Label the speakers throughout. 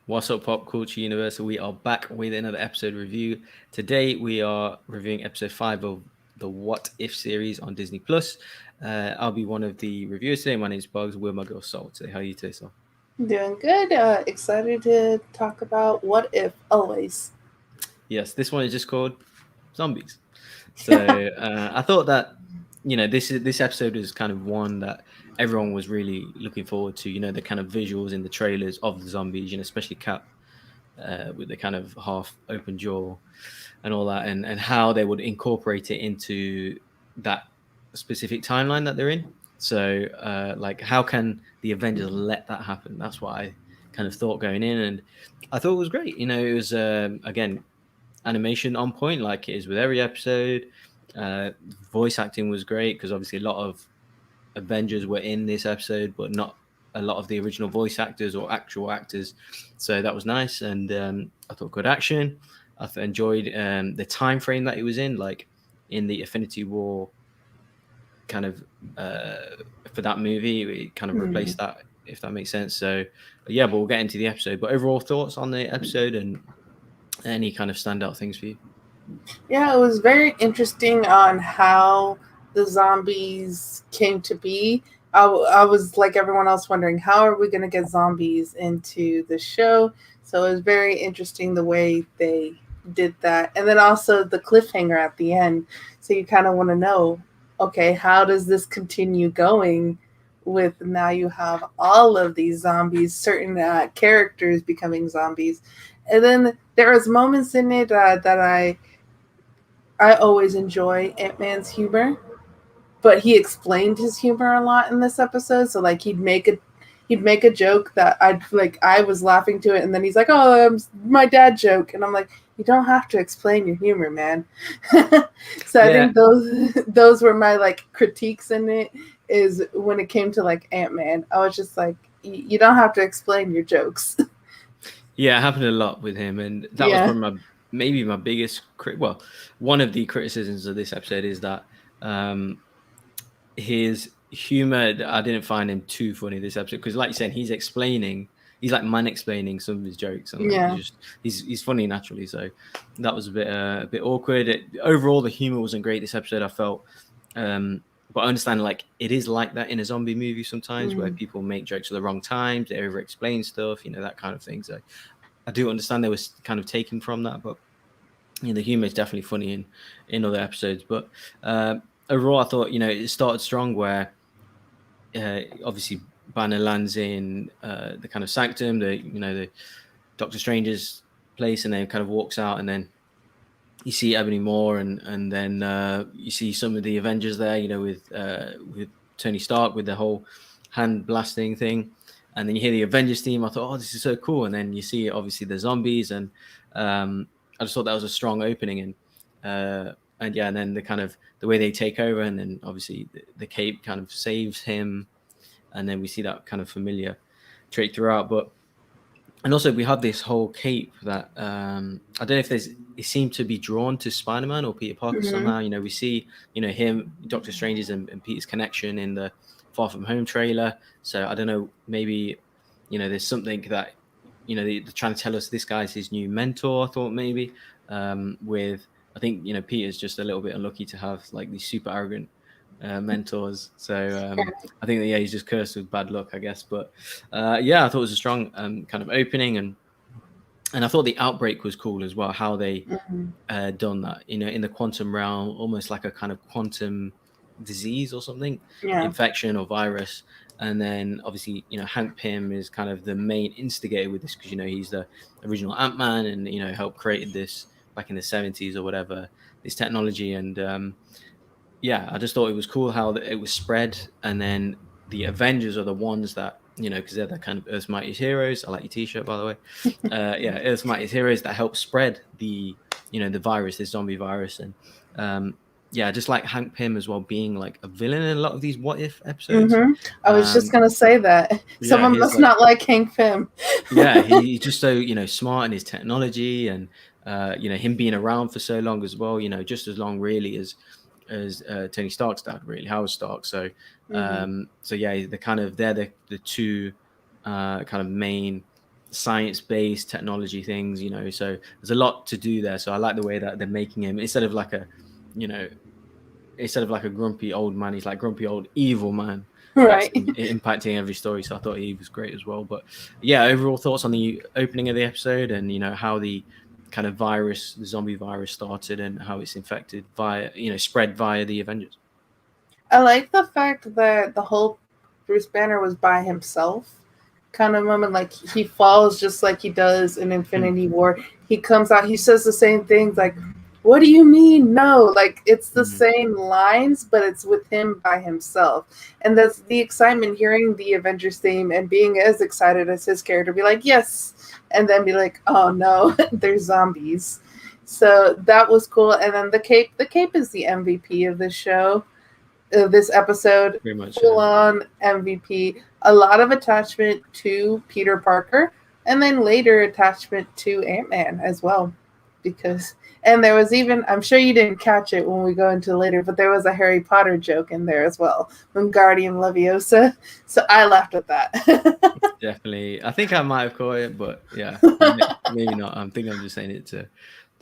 Speaker 1: What's up, Pop Culture Universe? We are back with another episode review. Today, we are reviewing episode 5 of the What If series on Disney Plus. I'll be one of the reviewers today. My name is Bogz. We're my girl Soul today. How are you today, Soul?
Speaker 2: Doing good. Excited to talk about what if always.
Speaker 1: Yes, this one is just called Zombies. So I thought that this episode is kind of one that everyone was really looking forward to. The kind of visuals in the trailers of the zombies. Especially Cap with the kind of half open jaw and all that, and how they would incorporate it into that specific timeline that they're in. So, like, how can the Avengers let that happen? That's what I kind of thought going in, and I thought it was great. It was again animation on point, like it is with every episode. Uh, Voice acting was great because obviously a lot of Avengers were in this episode, but not a lot of the original voice actors or actual actors. So that was nice, and I thought good action. Enjoyed the time frame that it was in, like in the Infinity War kind of for that movie. It kind of
Speaker 2: Hmm.
Speaker 1: replaced that, if that makes sense. So, but we'll get into the episode. But overall thoughts on the episode and any kind of standout things for you?
Speaker 2: Yeah, it was very interesting on how the zombies came to be. I was like everyone else wondering how are we going to get zombies into the show. So it was very interesting the way they did that, and then also the cliffhanger at the end. So you kind of want to know, okay, how does this continue going? With now you have all of these zombies, certain characters becoming zombies, and then there was moments in it that I always enjoy Ant Man's humor, but he explained his humor a lot in this episode. So like he'd make a joke that I was laughing to it, and then he's like, "Oh, my dad joke," and I'm like, "You don't have to explain your humor, man." So I
Speaker 1: Yeah,
Speaker 2: think those were my like critiques in it. Is when it came to like Ant Man, I was just like, "You don't have to explain your jokes."
Speaker 1: yeah, it happened a lot with him, and that was
Speaker 2: Yeah.
Speaker 1: probably maybe my biggest well, one of the criticisms of this episode is that um, his humor. I didn't find him too funny this episode because, like you said, he's like man explaining some of his jokes, and like
Speaker 2: Yeah.
Speaker 1: he's funny naturally. So that was a bit awkward. Overall, the humor wasn't great this episode. I felt. But I understand, like, it is like that in a zombie movie sometimes where
Speaker 2: Mm.
Speaker 1: people make jokes at the wrong times, they over explain stuff, that kind of thing. So I do understand they was kind of taken from that, but the humor is definitely funny in other episodes. But overall, I thought it started strong where obviously Banner lands in the kind of sanctum, the Doctor Strange's place, and then kind of walks out, and then you see Ebony Moore, and then you see some of the Avengers there, with Tony Stark with the whole hand blasting thing, and then you hear the Avengers theme. I thought, oh, this is so cool, and then you see obviously the zombies, and I just thought that was a strong opening, and yeah, and then the kind of the way they take over, and then obviously the cape kind of saves him, and then we see that kind of familiar trait throughout, but. And also, we have this whole cape that I don't know if it seemed to be drawn to Spider-Man or Peter Parker
Speaker 2: Hmm.
Speaker 1: somehow. We see him, Doctor Strange's and Peter's connection in the Far From Home trailer. So I don't know, maybe there's something that they're trying to tell us this guy's his new mentor. I thought maybe with I think Peter's just a little bit unlucky to have like these super arrogant mentors. So I think that yeah, he's just cursed with bad luck, I guess. But yeah, I thought it was a strong kind of opening, and I thought the outbreak was cool as well. How they
Speaker 2: Hmm.
Speaker 1: done that, in the quantum realm, almost like a kind of quantum disease or something,
Speaker 2: Yeah.
Speaker 1: infection or virus. And then obviously, Hank Pym is kind of the main instigator with this because he's the original Ant-Man and helped created this back in the 70s or whatever, this technology. And yeah, I just thought it was cool how it was spread, and then the Avengers are the ones that because they're the kind of Earth's mightiest heroes. I like your T-shirt, by the way. Yeah, Earth's mightiest heroes that help spread the virus, this zombie virus, and yeah, just like Hank Pym as well being like a villain in a lot of these What If episodes.
Speaker 2: Hmm. I was just
Speaker 1: Um,
Speaker 2: gonna say that
Speaker 1: yeah,
Speaker 2: someone
Speaker 1: he's
Speaker 2: must
Speaker 1: like
Speaker 2: not like Hank Pym.
Speaker 1: yeah, he's just so smart in his technology, and him being around for so long as well. Just as long really as Tony Stark's dad, really Howard Stark. So
Speaker 2: Hmm.
Speaker 1: so yeah, they're the two kind of main science-based technology things, so there's a lot to do there. So I like the way that they're making him, instead of like a grumpy old man, he's like grumpy old evil man that's
Speaker 2: Right.
Speaker 1: impacting every story. So I thought he was great as well. But yeah, overall thoughts on the opening of the episode, and how the kind of the zombie virus started, and how it's infected spread via the Avengers.
Speaker 2: I like the fact that the whole Bruce Banner was by himself kind of moment. Like, he falls just like he does in Infinity War. He comes out, he says the same things, like, what do you mean? No, like, it's the same lines, but it's with him by himself. And that's the excitement, hearing the Avengers theme and being as excited as his character, be like, yes, and then be like, oh no, there's zombies. So that was cool. And then the cape is the MVP of this show. This episode,
Speaker 1: Very much
Speaker 2: full on MVP. A lot of attachment to Peter Parker, and then later attachment to Ant-Man as well. And there was even, I'm sure you didn't catch it when we go into later, but there was a Harry Potter joke in there as well, Wingardium Leviosa. So I laughed at that.
Speaker 1: Definitely. I think I might have caught it, but yeah, maybe not. I'm just saying it to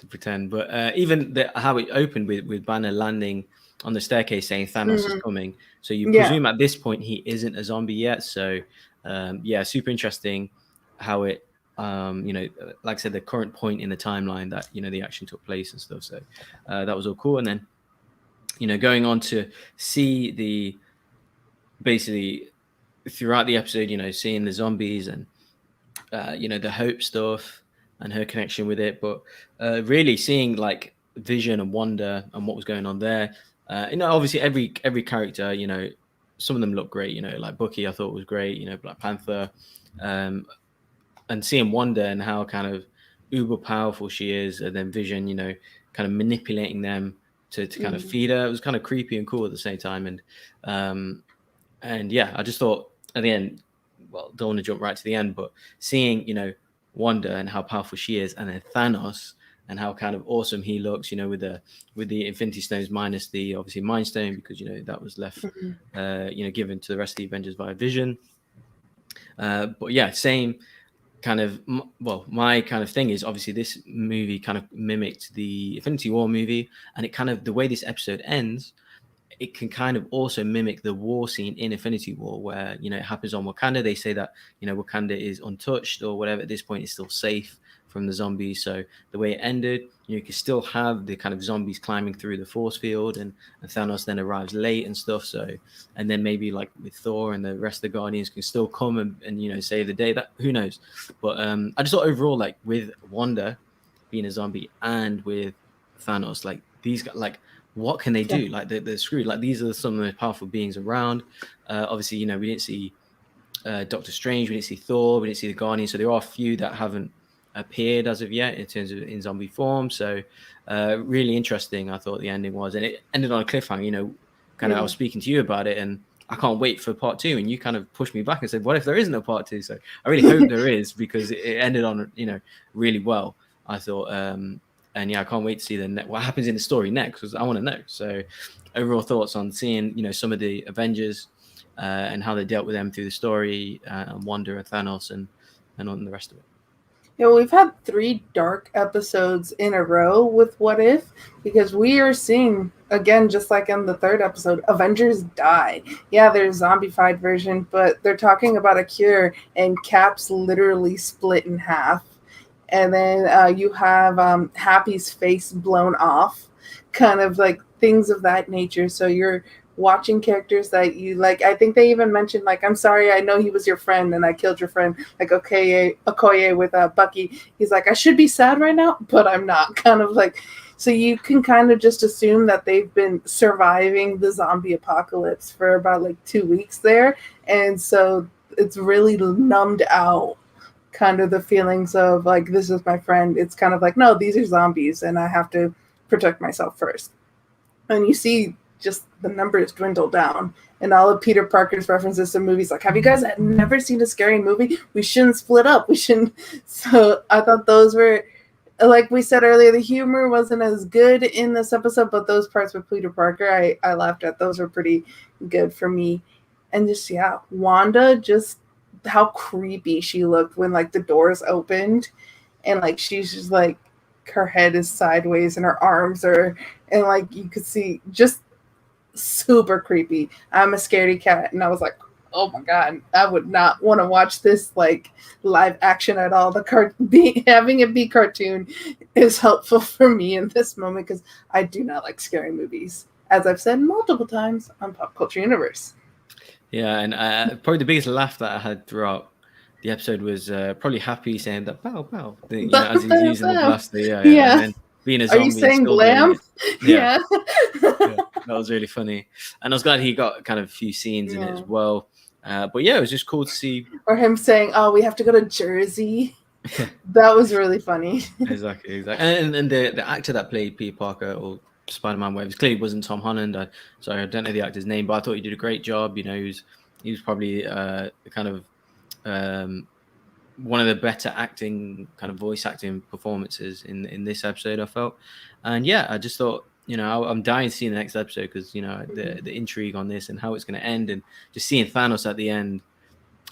Speaker 1: pretend. But even how it opened with Banner landing on the staircase saying Thanos is coming. So you presume at this point he isn't a zombie yet. So super interesting how it, like I said, the current point in the timeline that, the action took place and stuff. So that was all cool. And then, going on to see basically throughout the episode, seeing the zombies and, the Hope stuff and her connection with it. But really seeing like Vision and Wanda and what was going on there. Obviously every character, some of them look great, like Bucky I thought was great, Black Panther, and seeing Wanda and how kind of uber powerful she is, and then Vision, kind of manipulating them to kind of feed her. It was kind of creepy and cool at the same time. And yeah, I just thought at the end, well, don't want to jump right to the end, but seeing, Wanda and how powerful she is, and then Thanos and how kind of awesome he looks, with the Infinity Stones minus the obviously Mind Stone, because that was left, given to the rest of the Avengers via Vision. But yeah, same kind of. Well, my kind of thing is obviously this movie kind of mimicked the Infinity War movie, and it kind of, the way this episode ends, it can kind of also mimic the war scene in Infinity War, where it happens on Wakanda. They say that Wakanda is untouched or whatever at this point, is still safe from the zombies. So the way it ended, you can still have the kind of zombies climbing through the force field, and Thanos then arrives late and stuff. So, and then maybe like with Thor and the rest of the Guardians can still come and save the day. That, who knows? But I just thought overall, like with Wanda being a zombie and with Thanos, like these guys, like what can they do? Like they're screwed. Like these are some of the most powerful beings around. Obviously, we didn't see Doctor Strange, we didn't see Thor, we didn't see the Guardians. So there are a few that haven't appeared as of yet in terms of in zombie form. So really interesting, I thought the ending was, and it ended on a cliffhanger. Kind of, I was speaking to you about it, and I can't wait for part 2, and you kind of pushed me back and said, what if there isn't a part 2? So I really hope there is, because it ended on really well, I thought. And yeah, I can't wait to see what happens in the story next, because I want to know. So overall thoughts on seeing some of the Avengers and how they dealt with them through the story, and Wanda and Thanos and on the rest of it.
Speaker 2: Yeah, we've had 3 dark episodes in a row with What If, because we are seeing, again, just like in the 3rd episode, Avengers die. Yeah, there's zombified version, but they're talking about a cure, and Cap's literally split in half. And then you have Happy's face blown off, kind of like things of that nature. So you're watching characters that you like. I think they even mentioned, like, I'm sorry, I know he was your friend and I killed your friend. Like Okoye with Bucky. He's like, I should be sad right now, but I'm not. Kind of like, so you can kind of just assume that they've been surviving the zombie apocalypse for about like 2 weeks there. And so it's really numbed out kind of the feelings of like, this is my friend. It's kind of like, no, these are zombies and I have to protect myself first. And you see just the numbers dwindle down, and all of Peter Parker's references to movies, like, have you guys never seen a scary movie? We shouldn't split up. We shouldn't. So I thought those were, like we said earlier, the humor wasn't as good in this episode, but those parts with Peter Parker, I laughed at. Those were pretty good for me. And just, yeah, Wanda just how creepy she looked when like the doors opened and like she's just like her head is sideways and her arms are, and like you could see just super creepy. I'm a scaredy cat, and I was like, oh my god, I would not want to watch this like live action at all. Having it be cartoon is helpful for me in this moment because I do not like scary movies, as I've said multiple times on Pop Culture Universe.
Speaker 1: Yeah, and probably the biggest laugh that I had throughout the episode was probably Happy saying that "pow pow," as he's using the blaster. Yeah, yeah, and then being a
Speaker 2: Are you
Speaker 1: zombie and
Speaker 2: saying
Speaker 1: still doing
Speaker 2: blam?
Speaker 1: it. Yeah,
Speaker 2: Yeah.
Speaker 1: yeah, that was really funny, and I was glad he got kind of a few scenes in it as well. But yeah, it was just cool to see.
Speaker 2: Or him saying, "Oh, we have to go to Jersey." That was really funny.
Speaker 1: Exactly. And the actor that played Peter Parker or Spider-Man, whatever, clearly wasn't Tom Holland. Sorry, I don't know the actor's name, but I thought he did a great job. You know, he was probably kind of one of the better kind of voice acting performances in this episode, I felt. And yeah, I just thought, you know, I'm dying to see the next episode because, you know, the intrigue on this and how it's going to end, and just seeing Thanos at the end,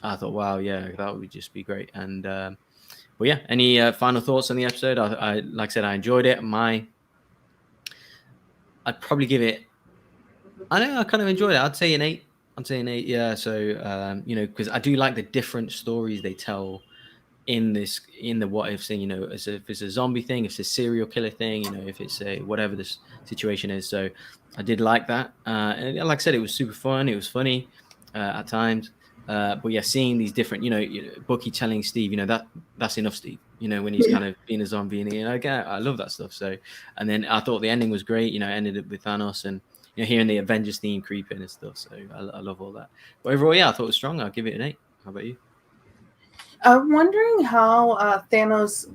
Speaker 1: I thought, wow, yeah, that would just be great. And well, yeah, any final thoughts on the episode? I like I said, I enjoyed it. I'd probably give it, I know I kind of enjoyed it. I'd say an 8. Yeah. So, you know, because I do like the different stories they tell in the what if thing, you know, if it's a zombie thing, if it's a serial killer thing, you know, if it's a whatever this situation is. So I did like that. And like I said, it was super fun. It was funny at times. But yeah, seeing these different, you know, Bucky telling Steve, you know, that's enough, Steve, you know, when he's kind of being a zombie, and, you know, I love that stuff. So, and then I thought the ending was great, you know, ended up with Thanos and, you know, hearing the Avengers theme creep in and stuff. So I love all that. But overall, yeah, I thought it was strong. I'll give it an 8. How about you?
Speaker 2: I'm wondering how Thanos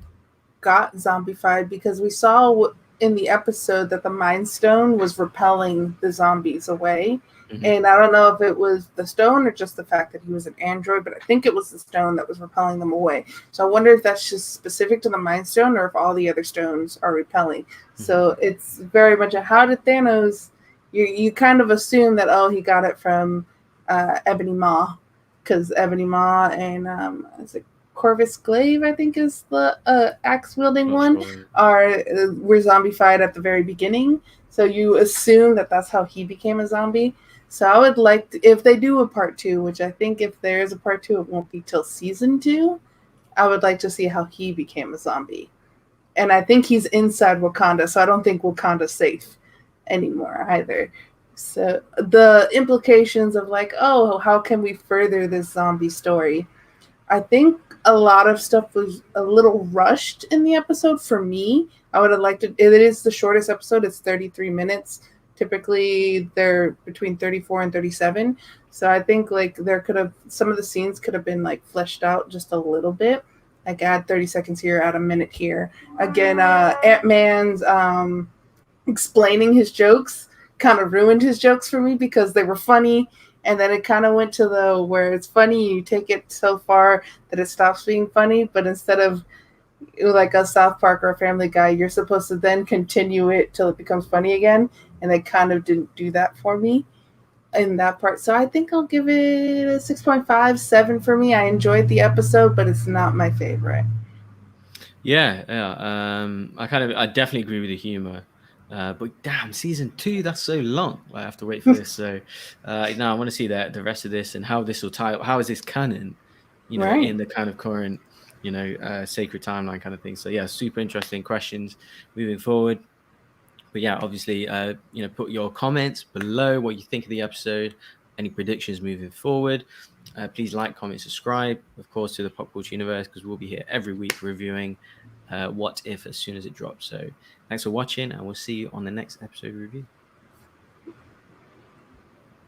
Speaker 2: got zombified because we saw in the episode that the Mind Stone was repelling the zombies away.
Speaker 1: Mm-hmm.
Speaker 2: And I don't know if it was the stone or just the fact that he was an android, but I think it was the stone that was repelling them away. So I wonder if that's just specific to the Mind Stone or if all the other stones are repelling. Mm-hmm. So it's very much how did Thanos, you kind of assume that, oh, he got it from Ebony Maw, because Ebony Maw and is it Corvus Glaive, I think is the axe wielding one, were zombified at the very beginning. So you assume that that's how he became a zombie. So I would like to, if they do a part 2, which I think if there is a part 2, it won't be till season 2. I would like to see how he became a zombie. And I think he's inside Wakanda, so I don't think Wakanda's safe anymore either. So the implications of like, oh, how can we further this zombie story? I think a lot of stuff was a little rushed in the episode for me. I would have liked it. It is the shortest episode. It's 33 minutes. Typically, they're between 34 and 37. So I think like some of the scenes could have been like fleshed out just a little bit. Like add 30 seconds here, add a minute here. Again, Ant-Man's explaining his jokes kind of ruined his jokes for me because they were funny. And then it kind of went to where it's funny, you take it so far that it stops being funny. But instead of like a South Park or a Family Guy, you're supposed to then continue it till it becomes funny again. And they kind of didn't do that for me in that part. So I think I'll give it a 6.5, 7 for me. I enjoyed the episode, but it's not my favorite.
Speaker 1: Yeah. I definitely agree with the humor. But damn, season 2, that's so long. I have to wait for this. So now I want to see the rest of this and how this will tie up. How is this canon, you know, in the kind of current, you know, sacred timeline kind of thing. So yeah, super interesting questions moving forward. But yeah, obviously, you know, put your comments below what you think of the episode, any predictions moving forward. Please like, comment, subscribe, of course, to the Pop Culture Universe, because we'll be here every week reviewing What If as soon as it drops. So thanks for watching, and we'll see you on the next episode review.